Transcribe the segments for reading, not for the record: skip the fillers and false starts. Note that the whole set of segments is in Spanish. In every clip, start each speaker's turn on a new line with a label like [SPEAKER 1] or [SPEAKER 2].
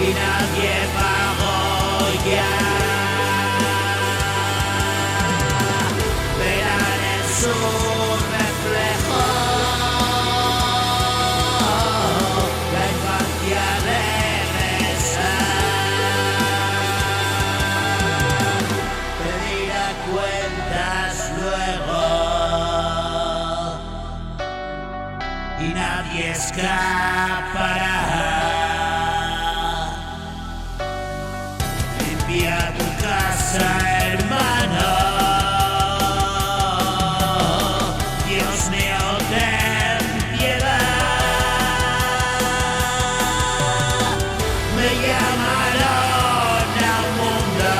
[SPEAKER 1] y nadie pagó ya. Verán en su reflejo la infancia regresar, pedirá cuentas luego y nadie escapará. Limpia tu casa, hermano. Dios mío, ten piedad. Me llamaron al mundo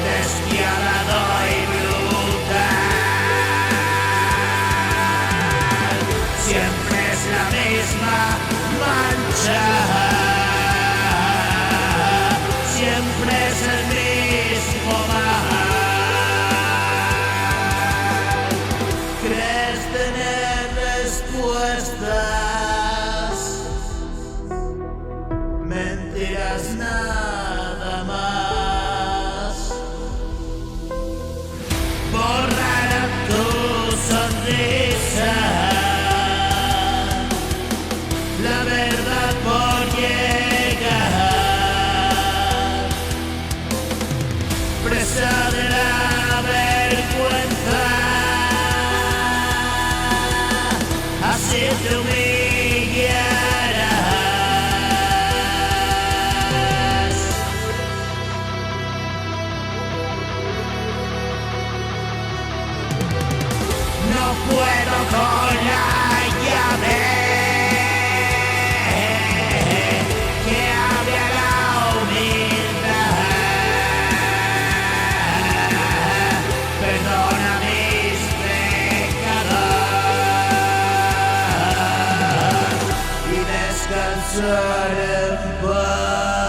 [SPEAKER 1] despiadado y brutal. Siempre es la misma mancha. Siempre es el mismo mal. Crees tener respuestas, mentiras nada más. Borrarán tu sonrisa, la verdad por llegar. Presa de la vergüenza, así te humillarás. No puedo con la llave que abre a la humildad. Perdona mis pecados y descansar en paz.